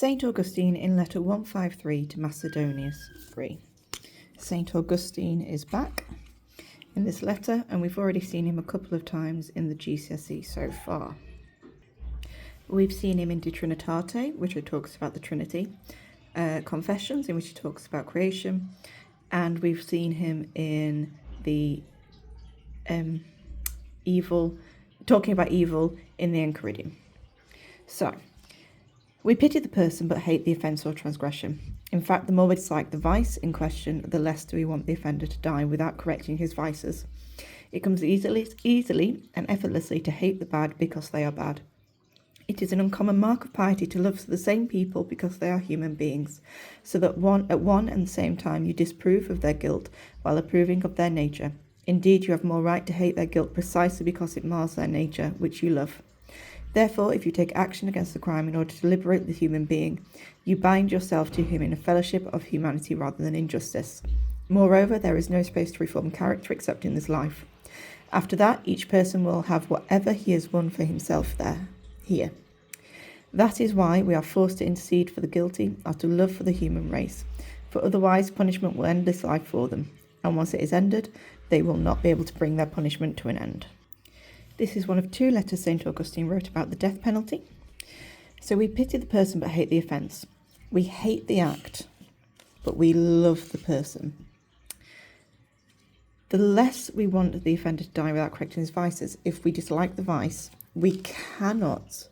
Saint Augustine in letter 153 to Macedonius 3. Saint Augustine is back in this letter, and we've already seen him a couple of times in the GCSE so far. We've seen him in De Trinitate, which talks about the Trinity, Confessions, in which he talks about creation, and we've seen him in the talking about evil in the Enchiridion. So, we pity the person but hate the offence or transgression. In fact, the more we dislike the vice in question, the less do we want the offender to die without correcting his vices. It comes easily and effortlessly to hate the bad because they are bad. It is an uncommon mark of piety to love the same people because they are human beings, so that at one and the same time you disapprove of their guilt while approving of their nature. Indeed, you have more right to hate their guilt precisely because it mars their nature, which you love. Therefore, if you take action against the crime in order to liberate the human being, you bind yourself to him in a fellowship of humanity rather than injustice. Moreover, there is no space to reform character except in this life. After that, each person will have whatever he has won for himself here. That is why we are forced to intercede for the guilty out of love for the human race, for otherwise punishment will end this life for them, and once it is ended, they will not be able to bring their punishment to an end. This is one of two letters Saint Augustine wrote about the death penalty. So we pity the person but hate the offence. We hate the act, but we love the person. The less we want the offender to die without correcting his vices, if we dislike the vice, we cannot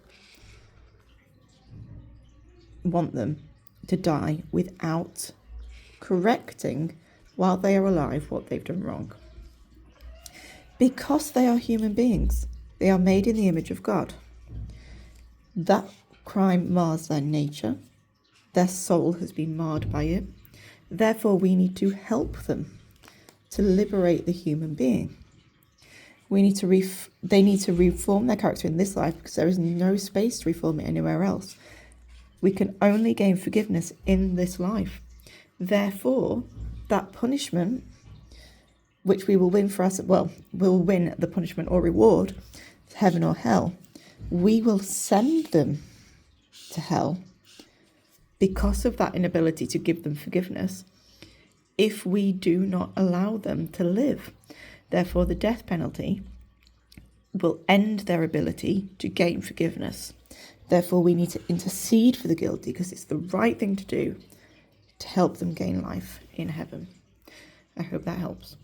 want them to die without correcting while they are alive what they've done wrong. Because they are human beings, they are made in the image of God. That crime mars their nature. Their soul has been marred by it. Therefore, we need to help them to liberate the human being. They need to reform their character in this life because there is no space to reform it anywhere else. We can only gain forgiveness in this life. Therefore, that punishment, which we will win for us, we'll win the punishment or reward, heaven or hell, we will send them to hell because of that inability to give them forgiveness if we do not allow them to live. Therefore, the death penalty will end their ability to gain forgiveness. Therefore, we need to intercede for the guilty because it's the right thing to do to help them gain life in heaven. I hope that helps.